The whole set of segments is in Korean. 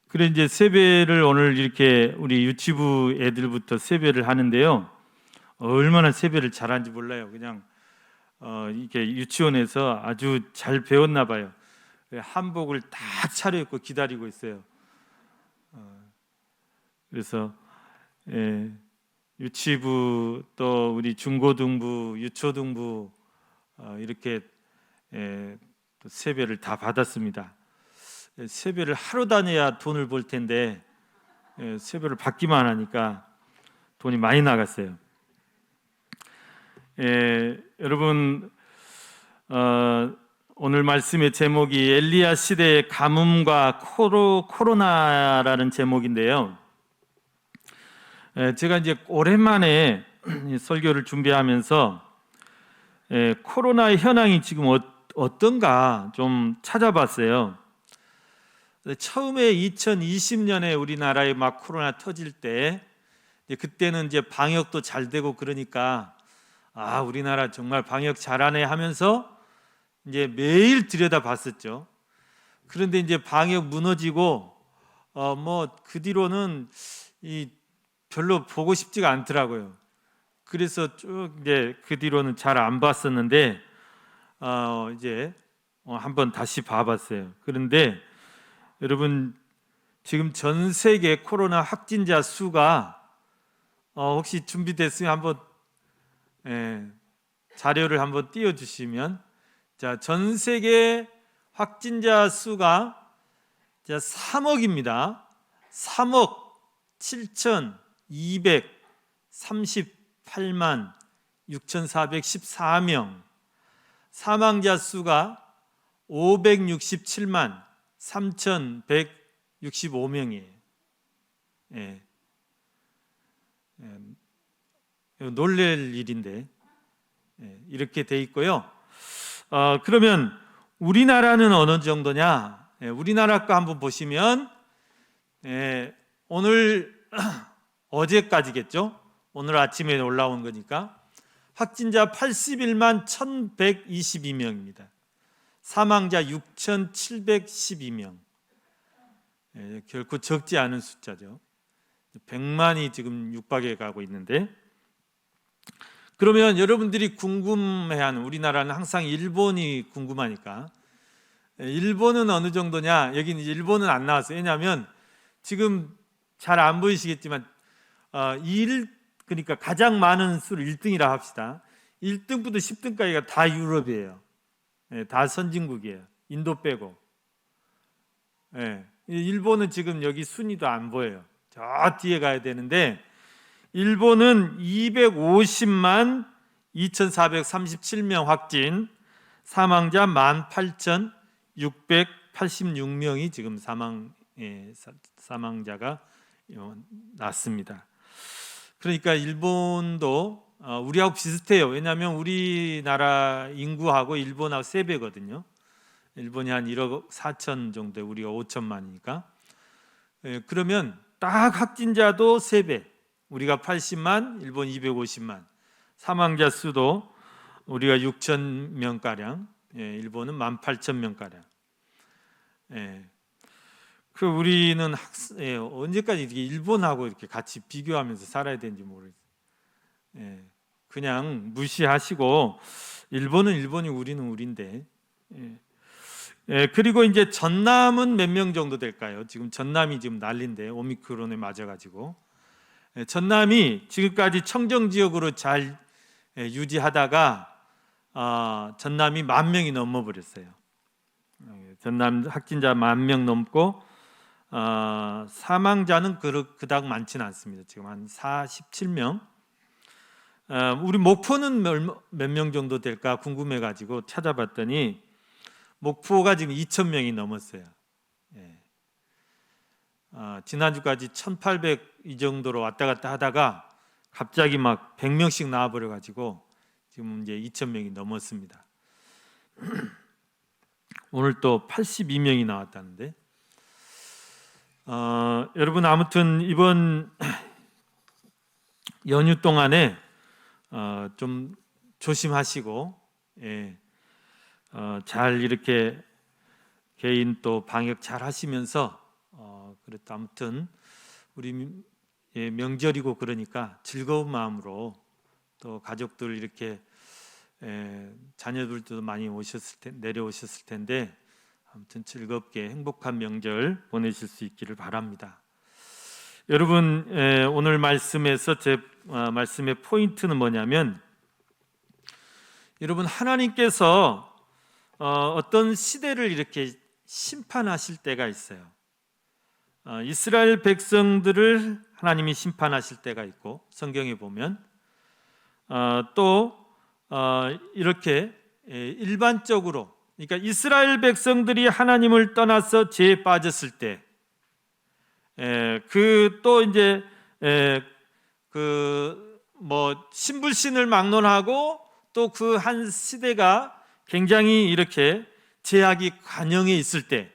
그래 이제 세배를 오늘 이렇게 우리 유치부 애들부터 세배를 하는데요. 얼마나 세배를 잘하는지 몰라요. 그냥 이렇게 유치원에서 아주 잘 배웠나 봐요. 한복을 다 차려입고 기다리고 있어요. 그래서 예, 유치부 또 우리 중고등부, 유초등부 이렇게 또 세배를 다 받았습니다. 세배를 하루 다녀야 돈을 벌 텐데 세배를 받기만 하니까 돈이 많이 나갔어요. 여러분 오늘 말씀의 제목이 엘리야 시대의 가뭄과 코로나라는 제목인데요. 제가 이제 오랜만에 설교를 준비하면서 코로나의 현황이 지금 어떤가 좀 찾아봤어요. 처음에 2020년에 우리나라에 막 코로나 터질 때 그때는 이제 방역도 잘 되고 그러니까 우리나라 정말 방역 잘하네 하면서 이제 매일 들여다봤었죠. 그런데 이제 방역 무너지고 뭐 그 뒤로는 별로 보고 싶지가 않더라고요. 그래서 쭉 이제 그 뒤로는 잘 안 봤었는데 이제 한번 다시 봐봤어요. 그런데 여러분 지금 전 세계 코로나 확진자 수가 혹시 준비됐으면 한번 자료를 한번 띄워주시면, 자, 전 세계 확진자 수가 3억입니다. 3억 7,238만 6,414명. 사망자 수가 567만 3,165명이에요. 놀랄 일인데 이렇게 돼 있고요. 그러면 우리나라는 어느 정도냐? 우리나라 거 한번 보시면 오늘 어제까지겠죠? 오늘 아침에 올라온 거니까 확진자 81만 1,122명입니다. 사망자 6,712명. 결코 적지 않은 숫자죠. 100만이 지금 육박해 가고 있는데, 그러면 여러분들이 궁금해하는, 우리나라는 항상 일본이 궁금하니까 일본은 어느 정도냐? 여기는 일본은 안 나왔어요. 왜냐하면 지금 잘 안 보이시겠지만 그러니까 가장 많은 수를 1등이라 합시다. 1등부터 10등까지가 다 유럽이에요. 다 선진국이에요. 인도 빼고. 일본은 지금 여기 순위도 안 보여요. 저 뒤에 가야 되는데 일본은 250만 2,437명 확진, 사망자 18,686명이 지금 사망자가 났습니다. 그러니까 일본도 우리하고 비슷해요. 왜냐하면 우리나라 인구하고 일본하고 3배거든요. 일본이 한 1억 4천 정도, 우리가 5천만이니까. 그러면 딱 확진자도 3배. 우리가 80만, 일본 250만. 사망자 수도 우리가 6천 명가량, 일본은 18,000명가량. 그 우리는 언제까지 이렇게 일본하고 이렇게 같이 비교하면서 살아야 되는지 모르겠어요. 그냥 무시하시고 일본은 일본이, 우리는 우리인데. 그리고 이제 전남은 몇 명 정도 될까요? 지금 전남이 지금 난리인데 오미크론에 맞아가지고 전남이 지금까지 청정 지역으로 잘 유지하다가 전남이 10,000명이 넘어버렸어요. 전남 확진자 10,000명 넘고 사망자는 그닥 많지는 않습니다. 지금 한 47명. 우리 목포는 몇 명 정도 될까 궁금해가지고 찾아봤더니 목포가 지금 2,000명이 넘었어요. 지난주까지 1,800 이 정도로 왔다 갔다 하다가 갑자기 막 100명씩 나와버려가지고 지금 이제 2,000명이 넘었습니다. 오늘 또 82명이 나왔다는데, 여러분 아무튼 이번 연휴 동안에 좀 조심하시고 잘 이렇게 개인 또 방역 잘 하시면서 그렇다. 아무튼 우리 명절이고 그러니까 즐거운 마음으로 또 가족들 이렇게 자녀들도 많이 내려오셨을 텐데 아무튼 즐겁게 행복한 명절 보내실 수 있기를 바랍니다. 여러분, 오늘 말씀에서 제 말씀의 포인트는 뭐냐면, 여러분, 하나님께서 어떤 시대를 이렇게 심판하실 때가 있어요. 이스라엘 백성들을 하나님이 심판하실 때가 있고, 성경에 보면 또 이렇게 일반적으로, 그러니까 이스라엘 백성들이 하나님을 떠나서 죄에 빠졌을 때, 그 또 이제 그 뭐 신불신을 막론하고 또 그 한 시대가 굉장히 이렇게 죄악이 관영해 있을 때,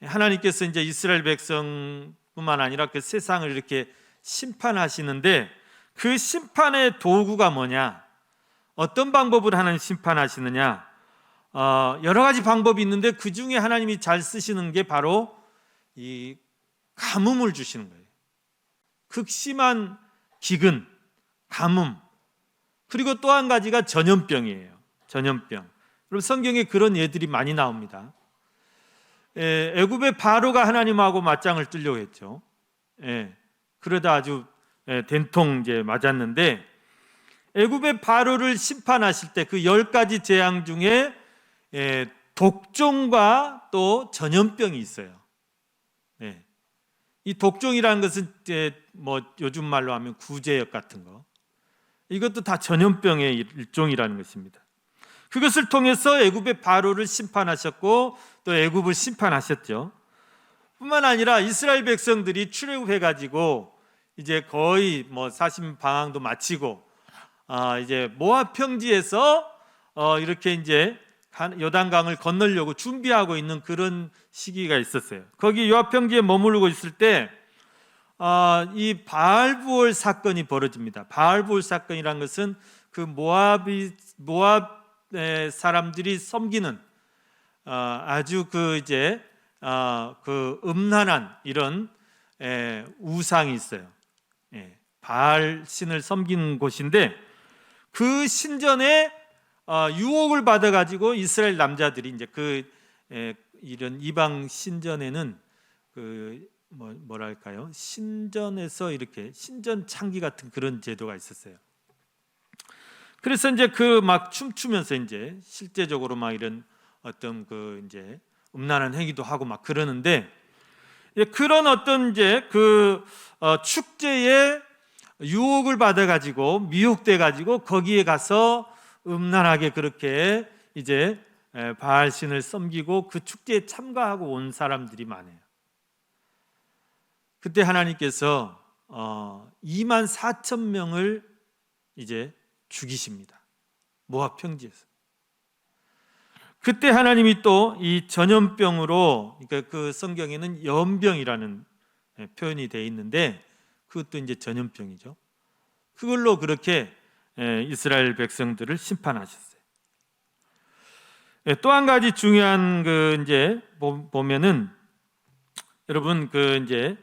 하나님께서 이제 이스라엘 백성뿐만 아니라 그 세상을 이렇게 심판하시는데, 그 심판의 도구가 뭐냐? 어떤 방법으로 하나님 심판하시느냐? 여러 가지 방법이 있는데 그 중에 하나님이 잘 쓰시는 게 바로 이 가뭄을 주시는 거예요. 극심한 기근, 가뭄. 그리고 또 한 가지가 전염병이에요. 전염병. 여러분, 성경에 그런 예들이 많이 나옵니다. 애굽의 바로가 하나님하고 맞짱을 뜨려고 했죠. 그러다 아주 된통 이제 맞았는데, 애굽의 바로를 심판하실 때 그 10가지 재앙 중에 독종과 또 전염병이 있어요. 이 독종이라는 것은 뭐 요즘 말로 하면 구제역 같은 거, 이것도 다 전염병의 일종이라는 것입니다. 그것을 통해서 애굽의 바로를 심판하셨고 또 애굽을 심판하셨죠. 뿐만 아니라 이스라엘 백성들이 출애굽해가지고 이제 거의 뭐 사십 방황도 마치고 이제 모압 평지에서 이렇게 이제 요단강을 건너려고 준비하고 있는 그런 시기가 있었어요. 거기 요압 평지에 머무르고 있을 때 이 바알부올 사건이 벌어집니다. 바알부올 사건이란 것은 그 모압 사람들이 섬기는 아주 그 이제 그 음란한 이런 우상이 있어요. 바알 신을 섬기는 곳인데, 그 신전에 유혹을 받아가지고 이스라엘 남자들이 이제 이런 이방 신전에는 뭐랄까요? 신전에서 이렇게 신전 창기 같은 그런 제도가 있었어요. 그래서 이제 막 춤추면서 이제 실제적으로 막 이런 어떤 이제 음란한 행위도 하고 막 그러는데, 그런 어떤 이제 축제에 유혹을 받아가지고 미혹돼가지고 거기에 가서 음란하게 그렇게 이제 바알 신을 섬기고 그 축제에 참가하고 온 사람들이 많아요. 그때 하나님께서 24,000명을 이제 죽이십니다. 모압 평지에서. 그때 하나님이 또 이 전염병으로, 그러니까 그 성경에는 연병이라는 표현이 되어 있는데 그것도 이제 전염병이죠. 그걸로 그렇게 이스라엘 백성들을 심판하셨어요. 또 한 가지 중요한 이제 보면은, 여러분 이제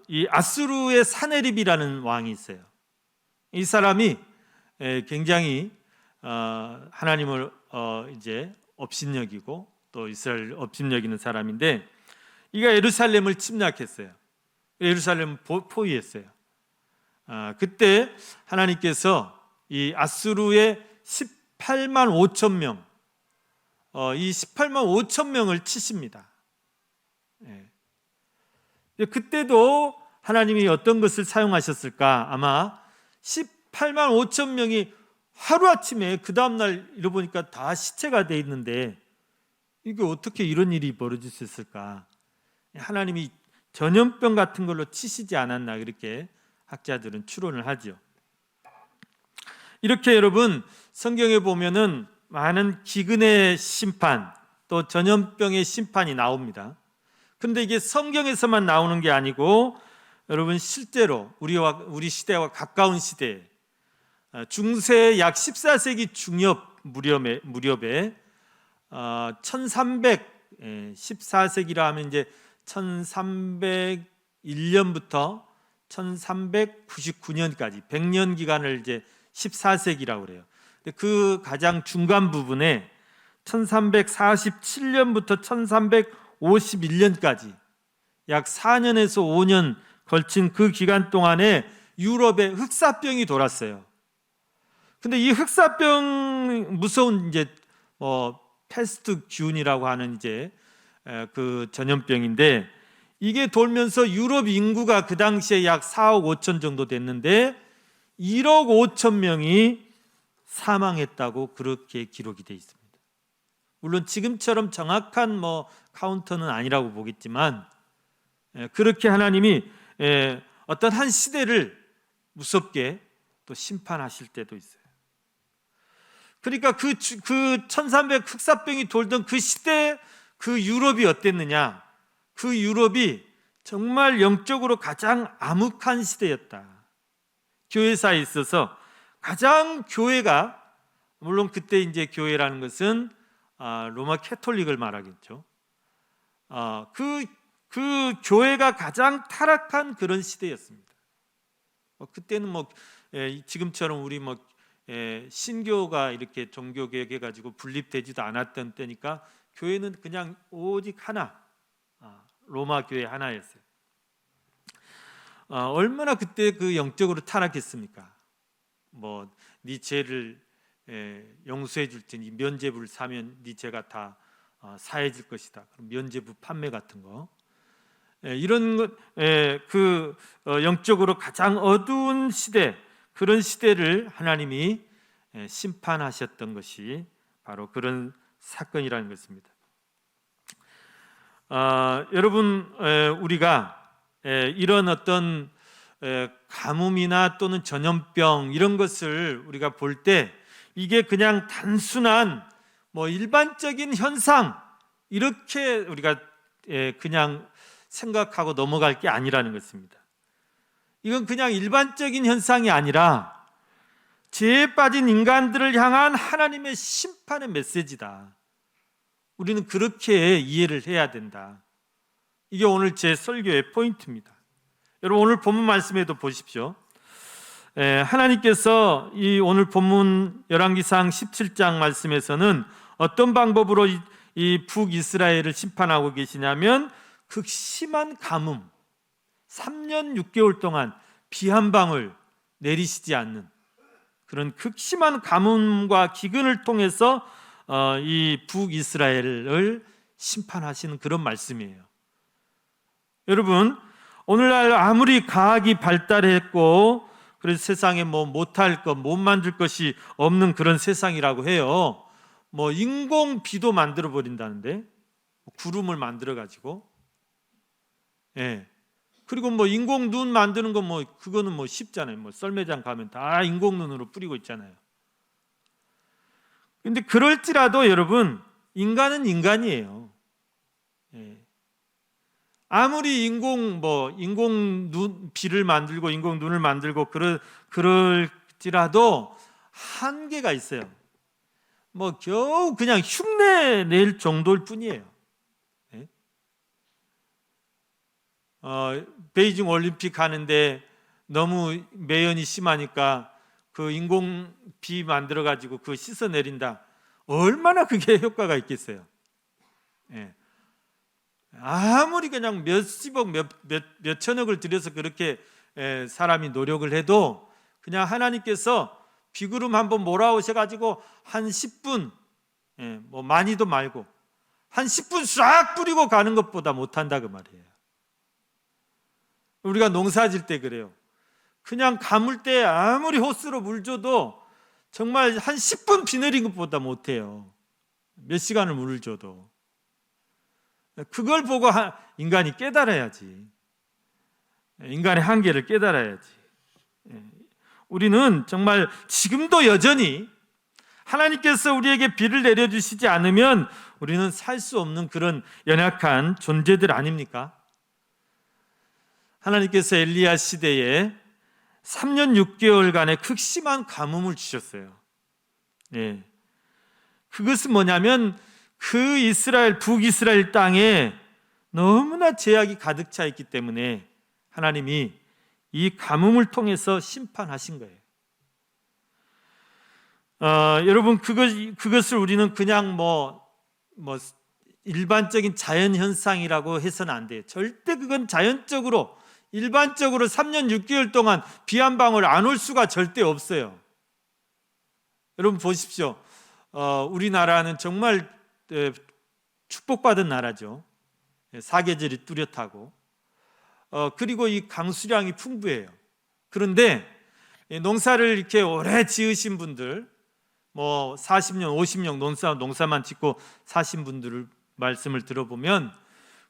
이 아수르의 사네립이라는 왕이 있어요. 이 사람이 굉장히 하나님을 이제 업신여기고 또 이스라엘 업신여기는 사람인데, 이가 예루살렘을 침략했어요. 예루살렘을 포위했어요. 그때 하나님께서 이 아수르의 18만 5천 명, 이 18만 5천 명을 치십니다. 그때도 하나님이 어떤 것을 사용하셨을까? 아마 18만 5천 명이 하루아침에 그 다음날 잃어보니까 다 시체가 돼 있는데 이게 어떻게 이런 일이 벌어질 수 있을까? 하나님이 전염병 같은 걸로 치시지 않았나, 그렇게 학자들은 추론을 하죠. 이렇게 여러분, 성경에 보면은 많은 기근의 심판, 또 전염병의 심판이 나옵니다. 그런데 이게 성경에서만 나오는 게 아니고, 여러분 실제로 우리 시대와 가까운 시대에 중세 약 14세기 중엽 무렵에 1314세기라 하면 이제 1301년부터 1399년까지 100년 기간을 이제 14세기라고 그래요. 근데 그 가장 중간 부분에 1347년부터 1351년까지 약 4년에서 5년 걸친 그 기간 동안에 유럽에 흑사병이 돌았어요. 근데 이 흑사병 무서운 이제 패스트균이라고 하는 이제 그 전염병인데, 이게 돌면서 유럽 인구가 그 당시에 약 4억 5천 정도 됐는데 1억 5천 명이 사망했다고 그렇게 기록이 되어 있습니다. 물론 지금처럼 정확한 카운터는 아니라고 보겠지만, 그렇게 하나님이 어떤 한 시대를 무섭게 또 심판하실 때도 있어요. 그러니까 그 1300 흑사병이 돌던 그 시대 그 유럽이 어땠느냐? 그 유럽이 정말 영적으로 가장 암흑한 시대였다. 교회사에 있어서 가장 교회가, 물론 그때 이제 교회라는 것은 로마 캐톨릭을 말하겠죠. 그 교회가 가장 타락한 그런 시대였습니다. 그때는 지금처럼 우리 신교가 이렇게 종교개혁해 가지고 분립되지도 않았던 때니까 교회는 그냥 오직 하나, 로마 교회 하나였어요. 얼마나 그때 그 영적으로 타락했습니까? 네 죄를 용서해 줄 테니 면죄부를 사면 네 죄가 다 사해질 것이다. 그럼 면죄부 판매 같은 거, 이런 것, 영적으로 가장 어두운 시대, 그런 시대를 하나님이 심판하셨던 것이 바로 그런 사건이라는 것입니다. 여러분, 우리가 이런 어떤 가뭄이나 또는 전염병 이런 것을 우리가 볼 때 이게 그냥 단순한 일반적인 현상 이렇게 우리가 그냥 생각하고 넘어갈 게 아니라는 것입니다. 이건 그냥 일반적인 현상이 아니라 죄에 빠진 인간들을 향한 하나님의 심판의 메시지다. 우리는 그렇게 이해를 해야 된다. 이게 오늘 제 설교의 포인트입니다. 여러분, 오늘 본문 말씀에도 보십시오. 하나님께서 이 오늘 본문 열왕기상 17장 말씀에서는 어떤 방법으로 이 북이스라엘을 심판하고 계시냐면, 극심한 가뭄, 3년 6개월 동안 비 한 방울 내리시지 않는 그런 극심한 가뭄과 기근을 통해서 이 북이스라엘을 심판하시는 그런 말씀이에요. 여러분, 오늘날 아무리 과학이 발달했고 그래서 세상에 못할 것, 못 만들 것이 없는 그런 세상이라고 해요. 인공 비도 만들어 버린다는데, 구름을 만들어 가지고, 그리고 인공 눈 만드는 거 그거는 쉽잖아요. 썰매장 가면 다 인공 눈으로 뿌리고 있잖아요. 근데 그럴지라도 여러분, 인간은 인간이에요. 아무리 인공 비를 만들고 인공 눈을 만들고 그럴지라도 한계가 있어요. 겨우 그냥 흉내 낼 정도일 뿐이에요. 베이징 올림픽 하는데 너무 매연이 심하니까 그 인공 비 만들어 가지고 그거 씻어 내린다. 얼마나 그게 효과가 있겠어요. 아무리 그냥 몇십억 몇천억을 들여서 그렇게 사람이 노력을 해도 그냥 하나님께서 비구름 한번 몰아오셔 가지고 한 10분, 많이도 말고 한 10분 싹 뿌리고 가는 것보다 못한다 그 말이에요. 우리가 농사 질 때 그래요. 그냥 가물 때 아무리 호스로 물 줘도 정말 한 10분 비 내린 것보다 못해요. 몇 시간을 물을 줘도. 그걸 보고 인간이 깨달아야지. 인간의 한계를 깨달아야지. 우리는 정말 지금도 여전히 하나님께서 우리에게 비를 내려주시지 않으면 우리는 살 수 없는 그런 연약한 존재들 아닙니까? 하나님께서 엘리야 시대에 3년 6개월간의 극심한 가뭄을 주셨어요. 그것은 뭐냐면 그 북이스라엘 땅에 너무나 죄악이 가득 차 있기 때문에 하나님이 이 가뭄을 통해서 심판하신 거예요. 여러분, 그것을 우리는 그냥 일반적인 자연 현상이라고 해서는 안 돼요. 절대 그건 자연적으로 일반적으로 3년 6개월 동안 비 한 방울 안 올 수가 절대 없어요. 여러분 보십시오. 우리나라는 정말 축복받은 나라죠. 사계절이 뚜렷하고 그리고 이 강수량이 풍부해요. 그런데 농사를 이렇게 오래 지으신 분들, 40년, 50년 농사만 짓고 사신 분들을 말씀을 들어보면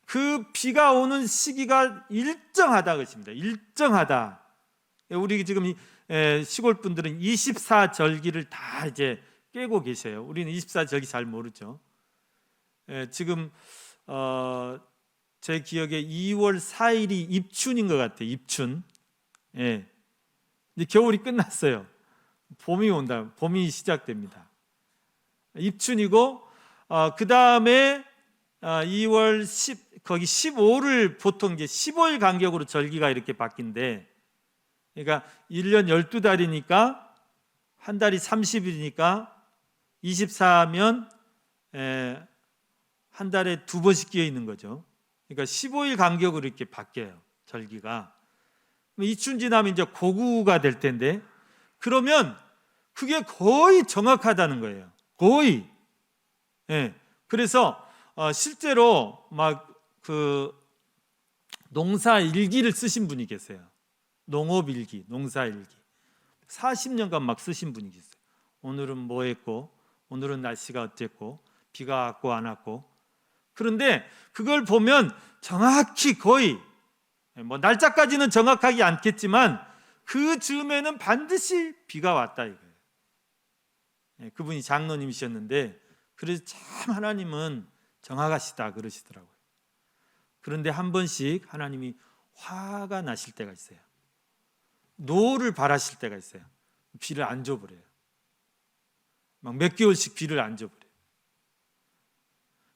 그 비가 오는 시기가 일정하다 그것입니다. 일정하다. 우리 지금 시골 분들은 24절기를 다 이제 깨고 계세요. 우리는 24절기 잘 모르죠. 지금 제 기억에 2월 4일이 입춘인 것 같아요. 입춘. 이제 겨울이 끝났어요. 봄이 온다. 봄이 시작됩니다. 입춘이고 그 다음에 2월 15를 보통 이제 15일 간격으로 절기가 이렇게 바뀐대. 그러니까 1년 12달이니까 한 달이 30일이니까 24면 한 달에 두 번씩 끼어 있는 거죠. 그러니까 15일 간격으로 이렇게 바뀌어요. 절기가. 입춘 지나면 이제 고구가 될 텐데, 그러면 그게 거의 정확하다는 거예요. 거의. 그래서 실제로 그 농사 일기를 쓰신 분이 계세요. 농업 일기, 농사 일기. 40년간 막 쓰신 분이 계세요. 오늘은 뭐 했고, 오늘은 날씨가 어땠고, 비가 왔고 안 왔고. 그런데 그걸 보면 정확히 거의 날짜까지는 정확하지 않겠지만 그 즈음에는 반드시 비가 왔다 이거예요. 그분이 장로님이셨는데, 그래서 참 하나님은 정확하시다 그러시더라고요. 그런데 한 번씩 하나님이 화가 나실 때가 있어요. 노를 바라실 때가 있어요. 비를 안 줘버려요. 막 몇 개월씩 비를 안 줘버려요.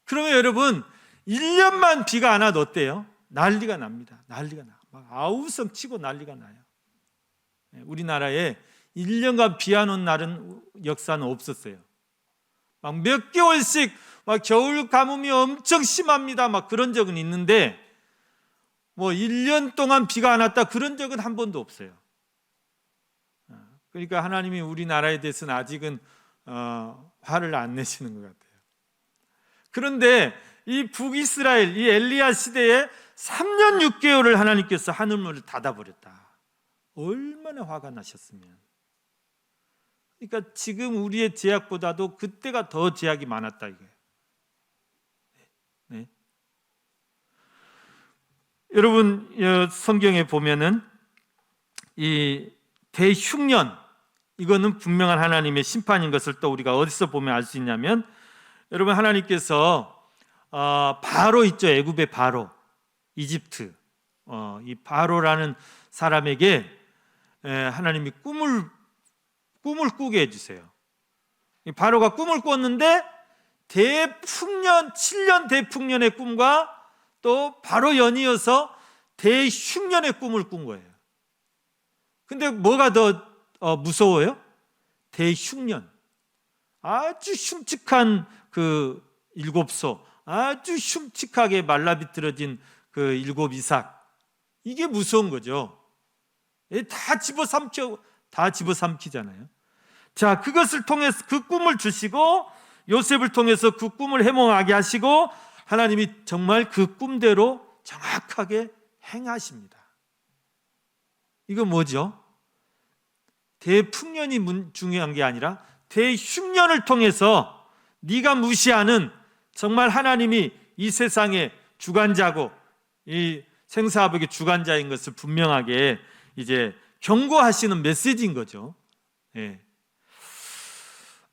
그러면 여러분 1년만 비가 안 와도 어때요? 난리가 납니다. 난리가 나. 막 아우성 치고 난리가 나요. 우리나라에 1년간 비 안 온 날은 역사는 없었어요. 막 몇 개월씩 막 겨울 가뭄이 엄청 심합니다. 막 그런 적은 있는데 1년 동안 비가 안 왔다 그런 적은 한 번도 없어요. 그러니까 하나님이 우리나라에 대해서는 아직은 화를 안 내시는 것 같아요. 그런데 이 북이스라엘, 이 엘리야 시대에 3년 6개월을 하나님께서 하늘문을 닫아버렸다. 얼마나 화가 나셨으면. 그러니까 지금 우리의 제약보다도 그때가 더 제약이 많았다 이거예요. 네. 여러분 성경에 보면은 이 대흉년, 이거는 분명한 하나님의 심판인 것을 또 우리가 어디서 보면 알 수 있냐면, 여러분 하나님께서 바로 있죠. 애굽의 바로, 이집트, 이 바로라는 사람에게 하나님이 꿈을 꾸게 해주세요. 바로가 꿈을 꿨는데 대풍년, 7년 대풍년의 꿈과 또 바로 연이어서 대흉년의 꿈을 꾼 거예요. 근데 뭐가 더 무서워요? 대흉년. 아주 흉측한 그 7소, 아주 흉측하게 말라비틀어진 그 7 이삭. 이게 무서운 거죠. 다 집어삼키잖아요. 자, 그것을 통해서 그 꿈을 주시고 요셉을 통해서 그 꿈을 해몽하게 하시고 하나님이 정말 그 꿈대로 정확하게 행하십니다. 이거 뭐죠? 대풍년이 중요한 게 아니라 대흉년을 통해서 네가 무시하는 정말 하나님이 이 세상의 주관자고 이 생사화복의 주관자인 것을 분명하게 이제 경고하시는 메시지인 거죠.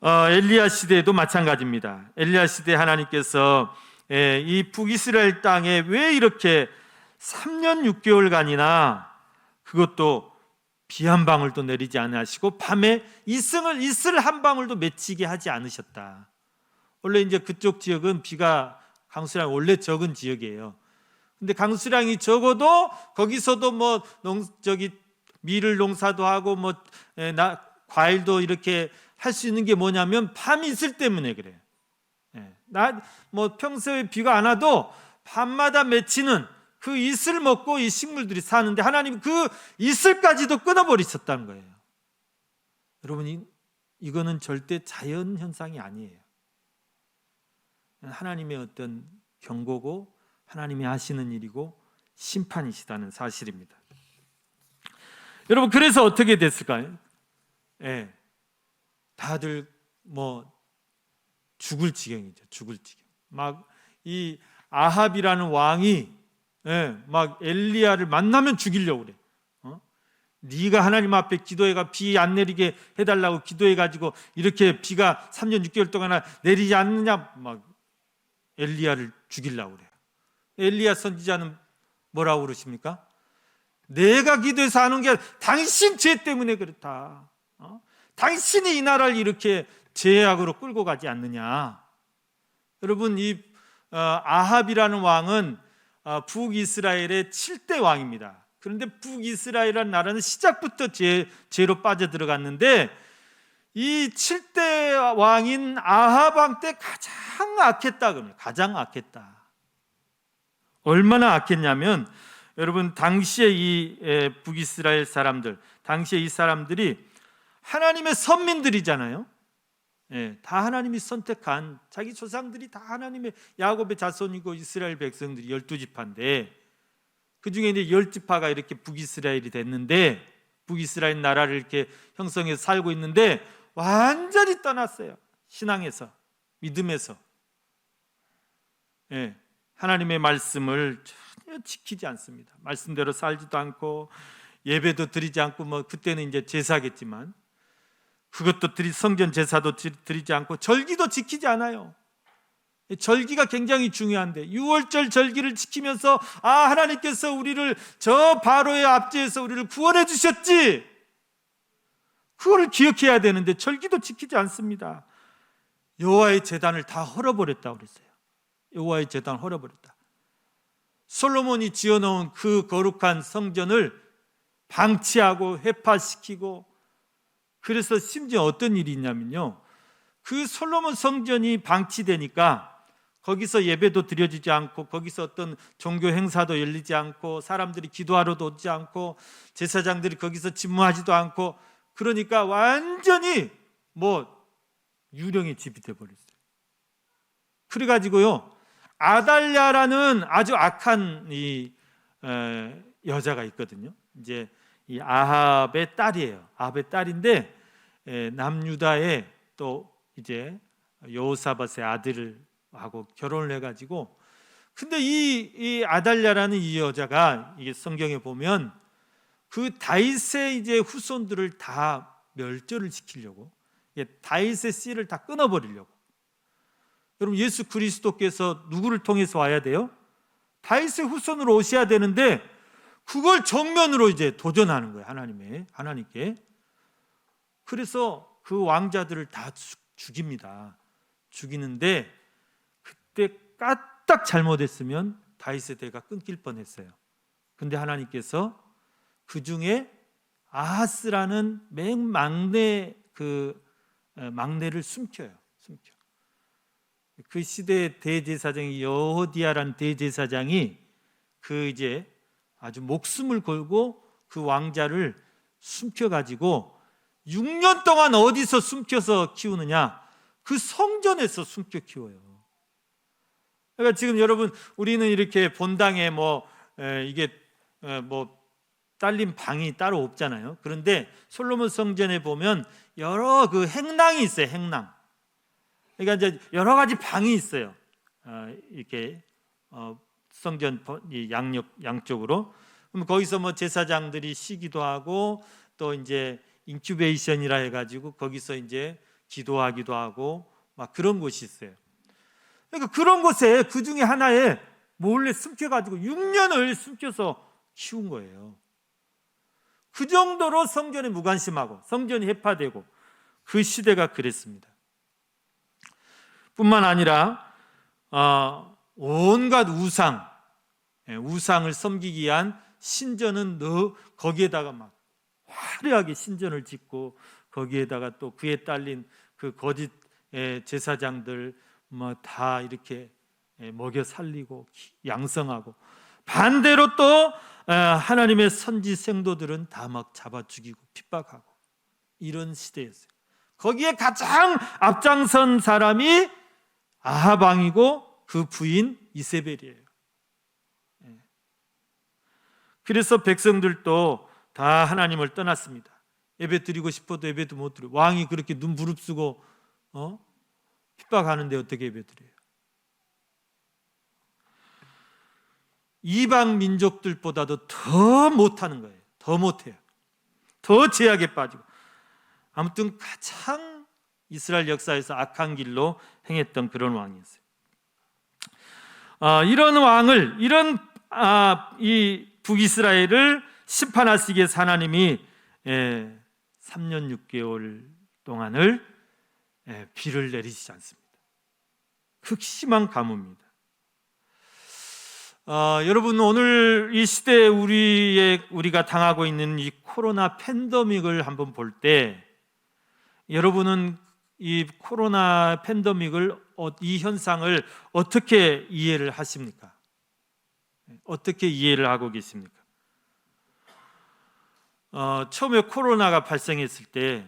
엘리야 시대에도 마찬가지입니다. 엘리야 시대 하나님께서 이 북이스라엘 땅에 왜 이렇게 3년 6개월간이나 그것도 비 한 방울도 내리지 않으시고 밤에 이슬 한 방울도 맺히게 하지 않으셨다. 원래 이제 그쪽 지역은 비가 강수량이 원래 적은 지역이에요. 근데 강수량이 적어도 거기서도 뭐 밀을 농사도 하고 과일도 이렇게 할 수 있는 게 뭐냐면 밤이 있을 때문에 그래요. 평소에 비가 안 와도 밤마다 맺히는 그 이슬 먹고 이 식물들이 사는데 하나님 그 이슬까지도 끊어버리셨다는 거예요. 여러분, 이거는 절대 자연 현상이 아니에요. 하나님의 어떤 경고고 하나님이 하시는 일이고 심판이시다는 사실입니다. 여러분, 그래서 어떻게 됐을까요? 다들 죽을 지경이죠. 죽을 지경. 이 아합이라는 왕이 엘리야를 만나면 죽이려고 그래. 네가 하나님 앞에 기도해가 비 안 내리게 해달라고 기도해가지고 이렇게 비가 3년 6개월 동안 내리지 않느냐, 엘리야를 죽이려고 그래요. 엘리야 선지자는 뭐라고 그러십니까? 내가 기도해서 하는 게 당신 죄 때문에 그렇다. 당신이 이 나라를 이렇게 죄악으로 끌고 가지 않느냐. 여러분, 이 아합이라는 왕은 북이스라엘의 7대 왕입니다. 그런데 북이스라엘이라는 나라는 시작부터 죄로 빠져들어갔는데 이 7대 왕인 아합 왕 때 가장 악했다 그럽니다. 가장 악했다. 얼마나 악했냐면 여러분, 당시에 이 북이스라엘 사람들, 당시에 이 사람들이 하나님의 선민들이잖아요. 다 하나님이 선택한 자기 조상들이 다 하나님의 야곱의 자손이고 이스라엘 백성들이 12지파인데 그 중에 이제 10지파가 이렇게 북이스라엘이 됐는데 북이스라엘 나라를 이렇게 형성해서 살고 있는데 완전히 떠났어요. 신앙에서, 믿음에서. 하나님의 말씀을 전혀 지키지 않습니다. 말씀대로 살지도 않고 예배도 드리지 않고 그때는 이제 제사겠지만 그것도 성전 제사도 드리지 않고 절기도 지키지 않아요. 절기가 굉장히 중요한데 유월절 절기를 지키면서 하나님께서 우리를 저 바로의 압제에서 우리를 구원해 주셨지, 그거를 기억해야 되는데 절기도 지키지 않습니다. 여호와의 제단을 다 헐어버렸다고 그랬어요. 여호와의 제단을 헐어버렸다. 솔로몬이 지어놓은 그 거룩한 성전을 방치하고 회파시키고, 그래서 심지어 어떤 일이 있냐면요, 그 솔로몬 성전이 방치되니까 거기서 예배도 드려지지 않고 거기서 어떤 종교 행사도 열리지 않고 사람들이 기도하러도 오지 않고 제사장들이 거기서 집무하지도 않고, 그러니까 완전히 유령의 집이 되어버렸어요. 그래가지고요, 아달랴라는 아주 악한 여자가 있거든요. 이제 이 아합의 딸이에요. 아합의 딸인데 남유다의 또 이제 여호사밧의 아들하고 결혼을 해가지고, 근데 이 아달랴라는 이 여자가 이게 성경에 보면 그 다윗의 이제 후손들을 다 멸절을 시키려고, 다윗의 씨를 다 끊어버리려고. 여러분, 예수 그리스도께서 누구를 통해서 와야 돼요? 다윗의 후손으로 오셔야 되는데 그걸 정면으로 이제 도전하는 거예요. 하나님께. 그래서 그 왕자들을 다 죽입니다. 죽이는데 그때 까딱 잘못했으면 다윗의 대가 끊길 뻔했어요. 근데 하나님께서 그 중에 아하스라는 맨 막내 막내를 숨겨요. 그 시대의 대제사장이 여호디야라는 대제사장이 이제 아주 목숨을 걸고 그 왕자를 숨겨가지고 6년 동안 어디서 숨겨서 키우느냐? 그 성전에서 숨겨 키워요. 그러니까 지금 여러분, 우리는 이렇게 본당에 이게 딸린 방이 따로 없잖아요. 그런데 솔로몬 성전에 보면 여러 그 행랑이 있어요. 행랑. 그러니까 이제 여러 가지 방이 있어요. 이렇게 성전 양쪽으로. 그럼 거기서 제사장들이 쉬기도 하고 또 이제 인큐베이션이라 해가지고 거기서 이제 기도하기도 하고 막 그런 곳이 있어요. 그러니까 그런 곳에 그 중에 하나에 몰래 숨겨가지고 6년을 숨겨서 키운 거예요. 그 정도로 성전에 무관심하고 성전이 해파되고 그 시대가 그랬습니다. 뿐만 아니라 온갖 우상, 우상을 섬기기 위한 신전은 거기에다가 막 화려하게 신전을 짓고 거기에다가 또 그에 딸린 그 거짓 제사장들 뭐 다 이렇게 먹여 살리고 양성하고, 반대로 또 하나님의 선지 생도들은 다 막 잡아 죽이고 핍박하고, 이런 시대였어요. 거기에 가장 앞장선 사람이 아합 왕이고 그 부인 이세벨이에요. 그래서 백성들도 다 하나님을 떠났습니다. 예배 드리고 싶어도 예배도 못 드려요. 왕이 그렇게 눈 부릅쓰고 핍박하는데 어떻게 예배 드려요? 이방 민족들보다도 더 못하는 거예요. 더 못해요. 더 제약에 빠지고. 아무튼 가장 이스라엘 역사에서 악한 길로 행했던 그런 왕이었어요. 이런 왕을, 이 북이스라엘을 심판하시기 위해서 하나님이 3년 6개월 동안을 비를 내리시지 않습니다. 극심한 가뭄입니다. 여러분, 오늘 이 시대에 우리가 당하고 있는 이 코로나 팬데믹을 한번 볼 때, 여러분은 이 코로나 팬데믹을, 이 현상을 어떻게 이해를 하십니까? 어떻게 이해를 하고 계십니까? 처음에 코로나가 발생했을 때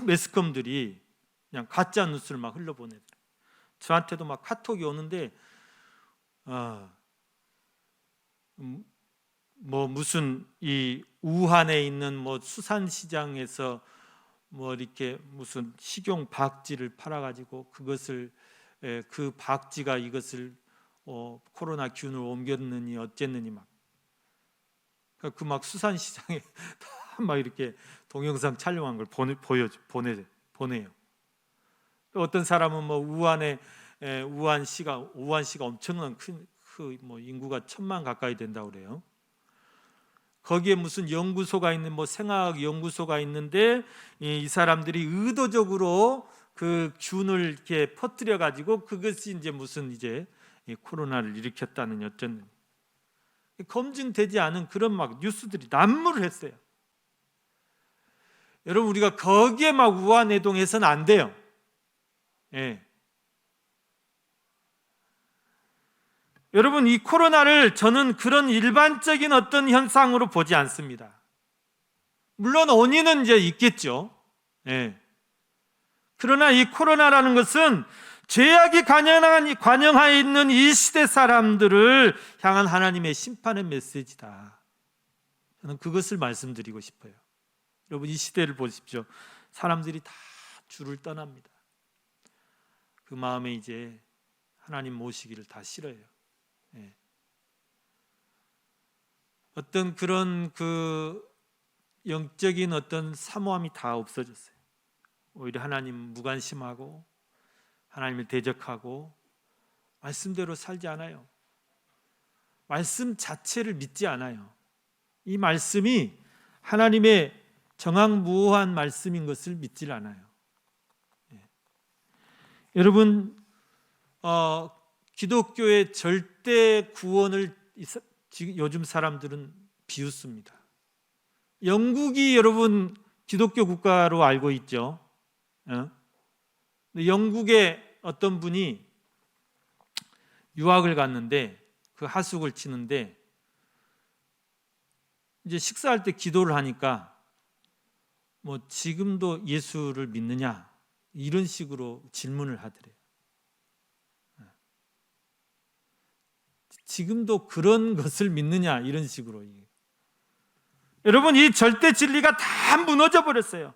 매스컴들이 그냥 가짜 뉴스를 막 흘려보내더라고요. 저한테도 막 카톡이 오는데 뭐 무슨 이 우한에 있는 뭐 수산시장에서 뭐 이렇게 무슨 식용 박쥐를 팔아가지고 그것을 그 박쥐가 이것을 코로나 균을 옮겼느니 어쨌느니 막 그 막 수산시장에 막 이렇게 동영상 촬영한 걸 보내요. 또 어떤 사람은 뭐 우한시가 엄청난 큰 뭐 인구가 1,000만 가까이 된다고 그래요. 거기에 무슨 연구소가 있는, 뭐 생화학 연구소가 있는데 이 사람들이 의도적으로 그 균을 이렇게 퍼뜨려 가지고 그것이 이제 무슨 이제 코로나를 일으켰다는 어쩐 검증되지 않은 그런 막 뉴스들이 난무를 했어요. 여러분, 우리가 거기에 막 우아내동해서는 안 돼요. 여러분, 이 코로나를 저는 그런 일반적인 어떤 현상으로 보지 않습니다. 물론 원인은 이제 있겠죠. 그러나 이 코로나라는 것은 죄악이 관영하에 있는 이 시대 사람들을 향한 하나님의 심판의 메시지다. 저는 그것을 말씀드리고 싶어요. 여러분, 이 시대를 보십시오. 사람들이 다 주를 떠납니다. 그 마음에 이제 하나님 모시기를 다 싫어해요. 어떤 그런 그 영적인 어떤 사모함이 다 없어졌어요. 오히려 하나님 무관심하고 하나님을 대적하고 말씀대로 살지 않아요. 말씀 자체를 믿지 않아요. 이 말씀이 하나님의 정확무오한 말씀인 것을 믿질 않아요. 여러분, 기독교의 절대 구원을 지금 요즘 사람들은 비웃습니다. 영국이 여러분 기독교 국가로 알고 있죠. 영국의 어떤 분이 유학을 갔는데 그 하숙을 치는데 이제 식사할 때 기도를 하니까 뭐 지금도 예수를 믿느냐 이런 식으로 질문을 하더래요. 지금도 그런 것을 믿느냐 이런 식으로. 여러분, 이 절대 진리가 다 무너져 버렸어요.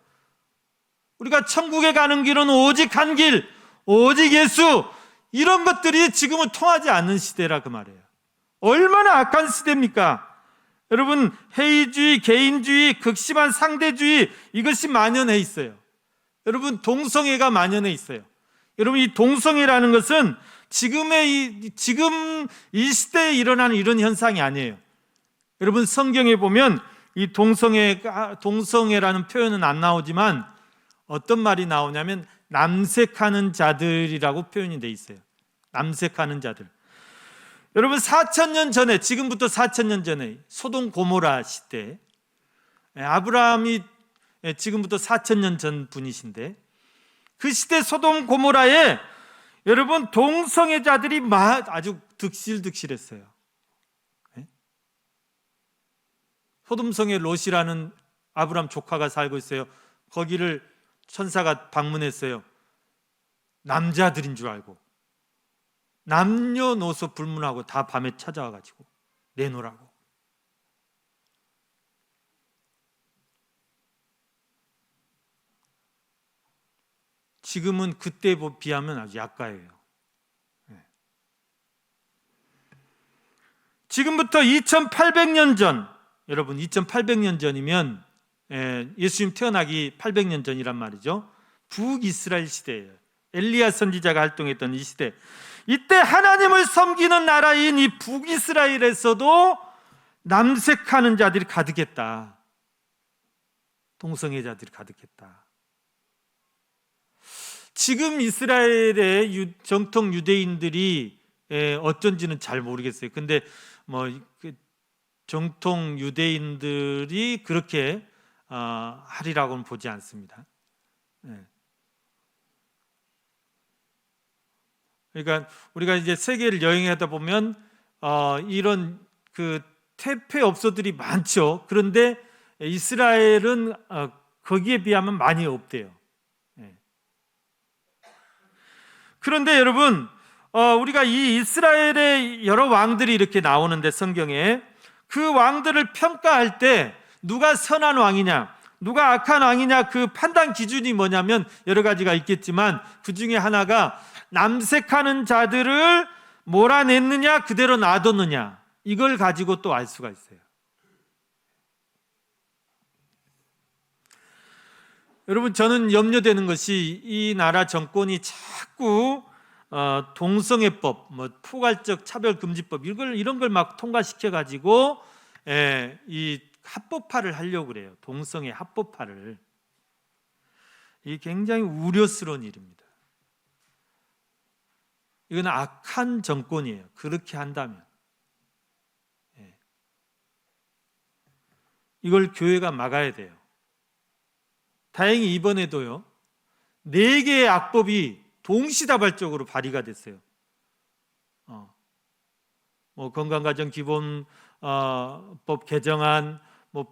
우리가 천국에 가는 길은 오직 한 길, 오직 예수, 이런 것들이 지금은 통하지 않는 시대라 그 말이에요. 얼마나 악한 시대입니까? 여러분, 해이주의, 개인주의, 극심한 상대주의, 이것이 만연해 있어요. 여러분, 동성애가 만연해 있어요. 여러분, 이 동성애라는 것은 지금 이 시대에 일어나는 이런 현상이 아니에요. 여러분, 성경에 보면 이 동성애라는 표현은 안 나오지만 어떤 말이 여러분 4,000년 전에, 지금부터 4,000년 전에 소돔 고모라 시대, 아브라함이 지금부터 4,000년 전 분이신데, 그 시대 소돔 고모라에 여러분 동성애자들이 아주 득실득실했어요. 소돔성의 롯이라는 아브라함 조카가 살고 있어요. 거기를 천사가 방문했어요. 남자들인 줄 알고 남녀노소 불문하고 다 밤에 찾아와가지고 내놓으라고. 지금은 그때 비하면 아주 약가예요. 지금부터 2800년 전, 여러분 2800년 전이면 예수님 태어나기 800년 전이란 말이죠. 북이스라엘 시대예요. 엘리야 선지자가 활동했던 이 시대, 이때 하나님을 섬기는 나라인 이 북이스라엘에서도 남색하는 자들이 가득했다. 동성애자들이 가득했다. 지금 이스라엘의 정통 유대인들이 어쩐지는 잘 모르겠어요. 근데 정통 유대인들이 그렇게 하리라고는 보지 않습니다. 그러니까 우리가 이제 세계를 여행하다 보면 이런 그 퇴폐업소들이 많죠. 그런데 이스라엘은 거기에 비하면 많이 없대요. 그런데 여러분, 우리가 이 이스라엘의 여러 왕들이 이렇게 나오는데 성경에 그 왕들을 평가할 때 누가 선한 왕이냐, 누가 악한 왕이냐, 그 판단 기준이 뭐냐면 여러 가지가 있겠지만 그 중에 하나가 남색하는 자들을 몰아냈느냐 그대로 놔뒀느냐, 이걸 가지고 또 알 수가 있어요. 여러분, 저는 염려되는 것이 이 나라 정권이 자꾸 동성애법, 포괄적 차별금지법 이런 걸 막 통과시켜 가지고 이 합법화를 하려고 그래요. 동성애 합법화를. 이게 굉장히 우려스러운 일입니다. 이건 악한 정권이에요. 그렇게 한다면. 이걸 교회가 막아야 돼요. 다행히 이번에도요, 4개의 악법이 동시다발적으로 발의가 됐어요. 건강가정기본법 개정안,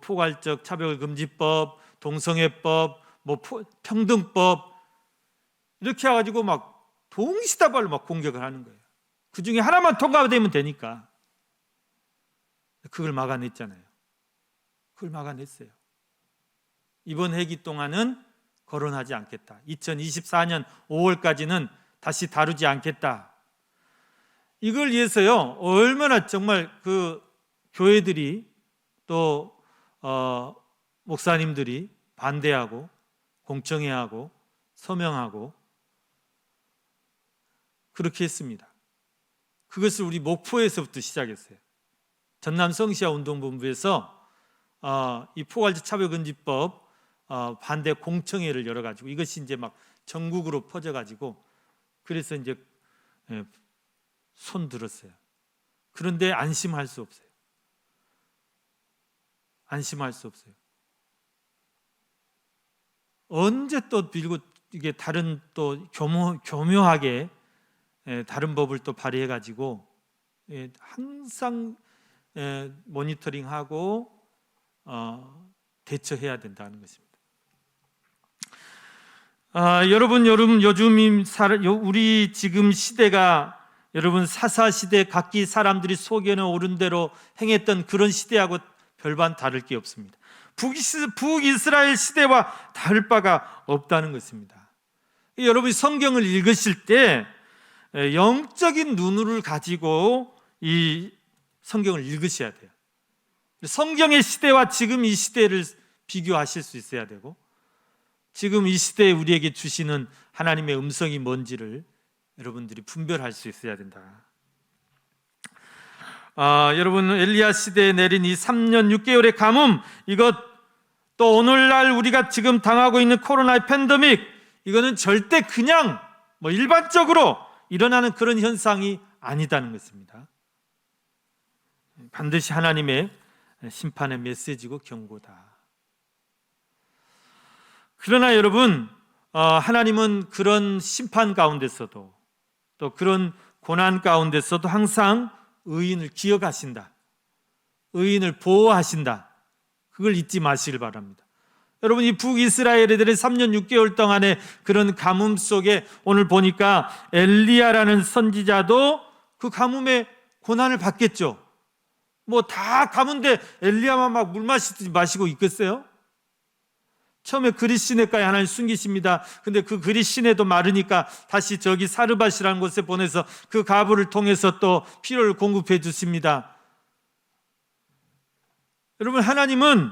포괄적 차별금지법, 동성애법, 평등법, 이렇게 해가지고 막 동시다발로 막 공격을 하는 거예요. 그 중에 하나만 통과되면 되니까. 그걸 막아냈잖아요. 그걸 막아냈어요. 이번 회기 동안은 거론하지 않겠다. 2024년 5월까지는 다시 다루지 않겠다. 이걸 위해서요, 얼마나 정말 그 교회들이 또 목사님들이 반대하고 공청회하고 서명하고 그렇게 했습니다. 그것을 우리 목포에서부터 시작했어요. 전남 성시아 운동본부에서 이 포괄적 차별금지법 반대 공청회를 열어가지고 이것이 이제 막 전국으로 퍼져가지고 그래서 이제 손 들었어요. 그런데 안심할 수 없어요. 안심할 수 없어요. 언제 또 밀고 이게 다른 또 교묘하게 다른 법을 또 발의해가지고 항상 모니터링하고 대처해야 된다는 것입니다. 여러분 요즘 우리 지금 시대가 여러분 사사시대 각기 사람들이 속에는 옳은 대로 행했던 그런 시대하고 별반 다를 게 없습니다. 북이스라엘 시대와 다를 바가 없다는 것입니다. 여러분이 성경을 읽으실 때 영적인 눈을 가지고 이 성경을 읽으셔야 돼요. 성경의 시대와 지금 이 시대를 비교하실 수 있어야 되고, 지금 이 시대에 우리에게 주시는 하나님의 음성이 뭔지를 여러분들이 분별할 수 있어야 된다. 여러분, 엘리야 시대에 내린 이 3년 6개월의 가뭄, 이것 또 오늘날 우리가 지금 당하고 있는 코로나의 팬데믹, 이거는 절대 그냥 일반적으로 일어나는 그런 현상이 아니다는 것입니다. 반드시 하나님의 심판의 메시지고 경고다. 그러나 여러분, 하나님은 그런 심판 가운데서도 또 그런 고난 가운데서도 항상 의인을 기억하신다. 의인을 보호하신다. 그걸 잊지 마시길 바랍니다. 여러분, 이 북이스라엘 애들의 3년 6개월 동안의 그런 가뭄 속에 오늘 보니까 엘리야라는 선지자도 그 가뭄의 고난을 받겠죠. 뭐 다 가문데 엘리야만 막 물 마시고 있겠어요? 처음에 그릿 시내가에 하나님 숨기십니다. 근데 그 그릿 시내도 마르니까 다시 저기 사르밧이라는 곳에 보내서 그 가부를 통해서 또 필요를 공급해 주십니다. 여러분, 하나님은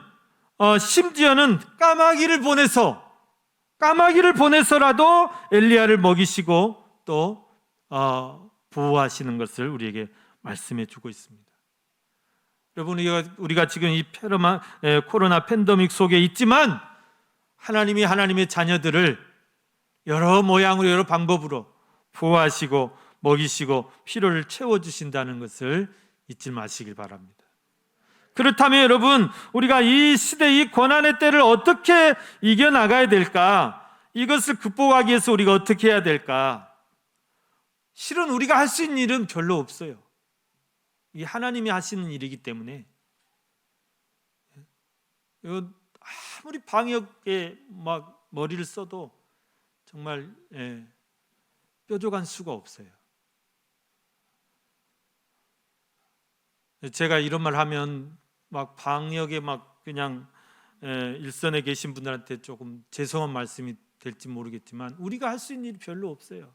심지어는 까마귀를 보내서라도 엘리야를 먹이시고 또 보호하시는 것을 우리에게 말씀해 주고 있습니다. 여러분, 우리가 지금 이 코로나 팬데믹 속에 있지만 하나님이 하나님의 자녀들을 여러 모양으로 여러 방법으로 보호하시고 먹이시고 필요를 채워주신다는 것을 잊지 마시길 바랍니다. 그렇다면 여러분, 우리가 이 시대 이 고난의 때를 어떻게 이겨나가야 될까? 이것을 극복하기 위해서 우리가 어떻게 해야 될까? 실은 우리가 할 수 있는 일은 별로 없어요. 이게 하나님이 하시는 일이기 때문에 아무리 방역에 막 머리를 써도 정말 뾰족한 수가 없어요. 제가 이런 말 하면 막 방역에 막 그냥 일선에 계신 분들한테 조금 죄송한 말씀이 될지 모르겠지만 우리가 할 수 있는 일이 별로 없어요.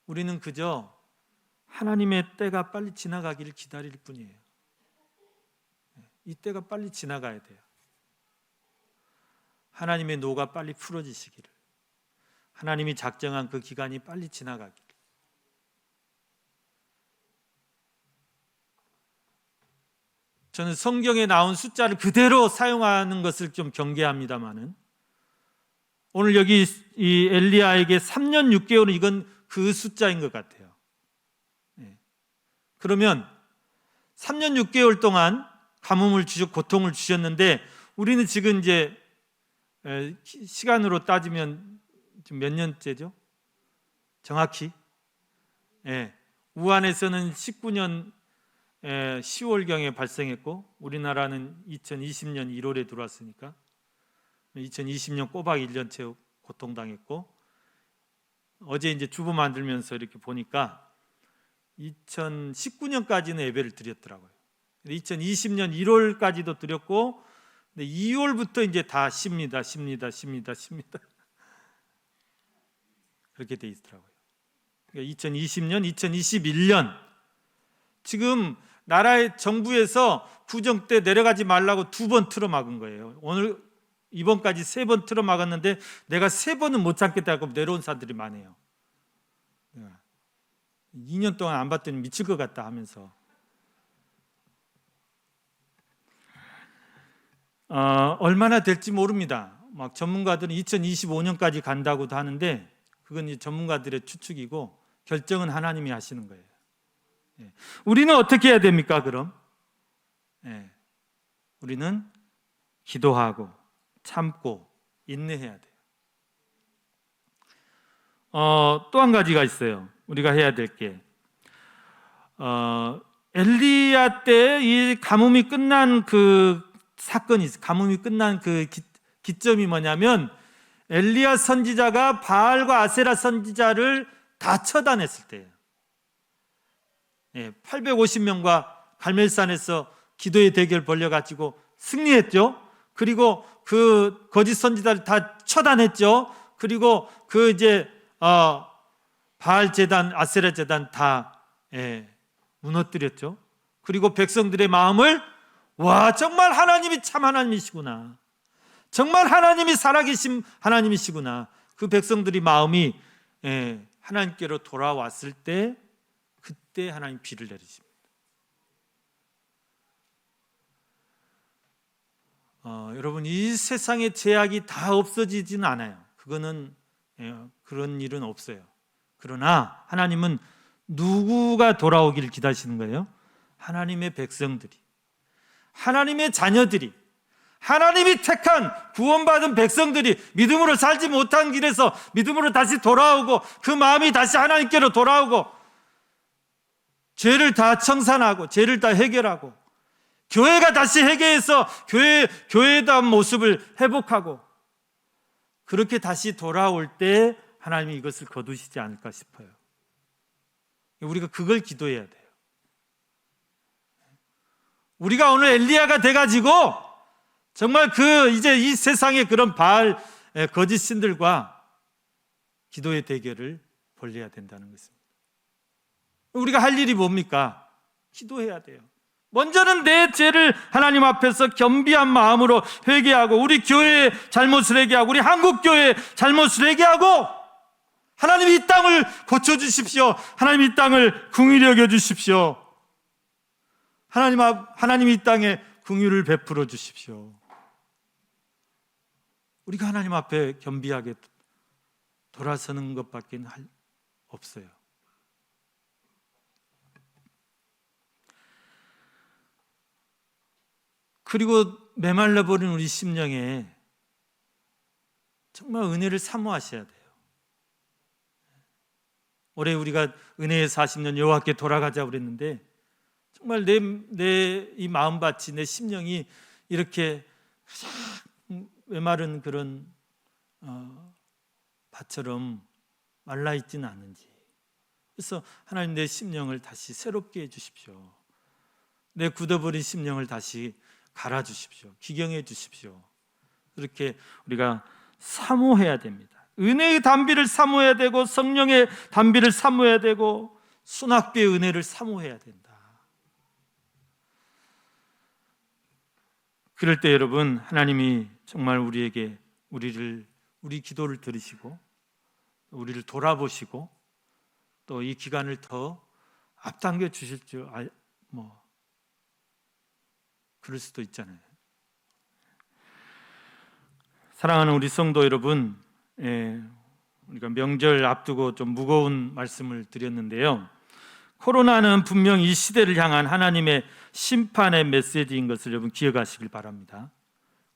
우리는 그저 하나님의 때가 빨리 지나가기를 기다릴 뿐이에요. 이 때가 빨리 지나가야 돼요. 하나님의 노가 빨리 풀어지시기를, 하나님이 작정한 그 기간이 빨리 지나가기를. 저는 성경에 나온 숫자를 그대로 사용하는 것을 좀 경계합니다만은 오늘 여기 이 엘리야에게 3년 6개월은 이건 그 숫자인 것 같아요. 그러면 3년 6개월 동안 가뭄을 주셨고 고통을 주셨는데 우리는 지금 이제 시간으로 따지면 지금 몇 년째죠? 정확히 우한에서는 19년 10월경에 발생했고 우리나라는 2020년 1월에 들어왔으니까 2020년 꼬박 1년째 고통당했고 어제 이제 주보 만들면서 이렇게 보니까 2019년까지는 예배를 드렸더라고요. 2020년 1월까지도 드렸고 근데 2월부터 이제 다 쉽니다. 그렇게 돼 있더라고요. 그러니까 2020년, 2021년 지금 나라의 정부에서 구정 때 내려가지 말라고 2번 틀어막은 거예요. 오늘 이번까지 3번 틀어막았는데 내가 3번은 못 참겠다고 내려온 사람들이 많아요. 2년 동안 안 봤더니 미칠 것 같다 하면서 얼마나 될지 모릅니다. 막 전문가들은 2025년까지 간다고도 하는데 그건 이제 전문가들의 추측이고 결정은 하나님이 하시는 거예요. 우리는 어떻게 해야 됩니까? 그럼 우리는 기도하고 참고 인내해야 돼요. 또 한 가지가 있어요. 우리가 해야 될 게 엘리야 때 이 가뭄이 끝난 그 사건이 가뭄이 끝난 그 기점이 뭐냐면 엘리야 선지자가 바알과 아세라 선지자를 다 처단했을 때예요. 850명과 갈멜산에서 기도의 대결 벌려가지고 승리했죠. 그리고 그 거짓 선지자를 다 처단했죠. 그리고 그 이제 바알 제단, 아세라 제단 다 무너뜨렸죠. 그리고 백성들의 마음을 와 정말 하나님이 참 하나님이시구나. 정말 하나님이 살아계신 하나님이시구나. 그 백성들이 마음이 하나님께로 돌아왔을 때 그때 하나님 비를 내리십니다. 여러분 이 세상의 제약이 다 없어지지는 않아요. 그거는 그런 일은 없어요. 그러나 하나님은 누구가 돌아오기를 기다리시는 거예요? 하나님의 백성들이, 하나님의 자녀들이, 하나님이 택한 구원받은 백성들이 믿음으로 살지 못한 길에서 믿음으로 다시 돌아오고 그 마음이 다시 하나님께로 돌아오고 죄를 다 청산하고 죄를 다 해결하고 교회가 다시 회개해서 교회다운 모습을 회복하고 그렇게 다시 돌아올 때 하나님이 이것을 거두시지 않을까 싶어요. 우리가 그걸 기도해야 돼요. 우리가 오늘 엘리야가 돼가지고 정말 이제 이 세상의 그런 바알 거짓 신들과 기도의 대결을 벌려야 된다는 것입니다. 우리가 할 일이 뭡니까? 기도해야 돼요. 먼저는 내 죄를 하나님 앞에서 겸비한 마음으로 회개하고 우리 교회의 잘못을 회개하고 우리 한국 교회의 잘못을 회개하고 하나님 이 땅을 고쳐주십시오. 하나님 이 땅을 긍휼히 여겨주십시오. 하나님 이 땅에 긍휼을 베풀어 주십시오. 우리가 하나님 앞에 겸비하게 돌아서는 것밖에 없어요. 그리고 메말라버린 우리 심령에 정말 은혜를 사모하셔야 돼요. 올해 우리가 은혜의 40년 여호와께 돌아가자 그랬는데 정말 내 이 마음밭이 내 심령이 이렇게 메마른 그런 밭처럼 말라있지는 않은지, 그래서 하나님 내 심령을 다시 새롭게 해주십시오. 내 굳어버린 심령을 다시 갈아주십시오. 기경해 주십시오. 그렇게 우리가 사모해야 됩니다. 은혜의 단비를 사모해야 되고 성령의 단비를 사모해야 되고 순학비의 은혜를 사모해야 된다. 그럴 때 여러분, 하나님이 정말 우리에게 우리 기도를 들으시고 우리를 돌아보시고 또 이 기간을 더 앞당겨 주실 줄 그럴 수도 있잖아요. 사랑하는 우리 성도 여러분, 우리가 명절 앞두고 좀 무거운 말씀을 드렸는데요. 코로나는 분명 이 시대를 향한 하나님의 심판의 메시지인 것을 여러분 기억하시길 바랍니다.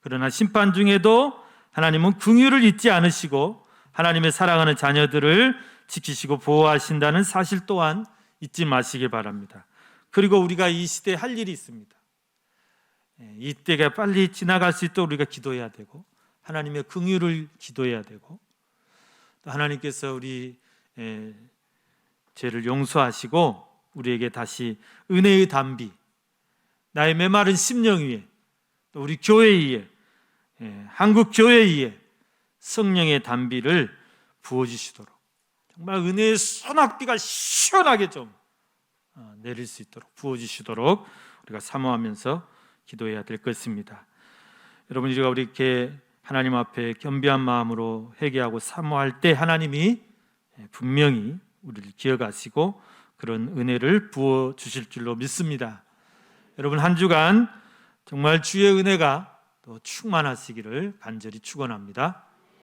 그러나 심판 중에도 하나님은 긍휼을 잊지 않으시고 하나님의 사랑하는 자녀들을 지키시고 보호하신다는 사실 또한 잊지 마시기 바랍니다. 그리고 우리가 이 시대에 할 일이 있습니다. 이 때가 빨리 지나갈 수 있도록 우리가 기도해야 되고 하나님의 긍휼을 기도해야 되고 또 하나님께서 우리 죄를 용서하시고 우리에게 다시 은혜의 단비, 나의 메마른 심령 위에 또 우리 교회 위에 한국 교회 위에 성령의 단비를 부어주시도록 정말 은혜의 소낙비가 시원하게 좀 내릴 수 있도록 부어주시도록 우리가 사모하면서 기도해야 될 것입니다. 여러분, 우리가 이렇게 하나님 앞에 겸비한 마음으로 회개하고 사모할 때 하나님이 분명히 우리를 기억하시고 그런 은혜를 부어 주실 줄로 믿습니다. 여러분, 한 주간 정말 주의 은혜가 또 충만하시기를 간절히 축원합니다.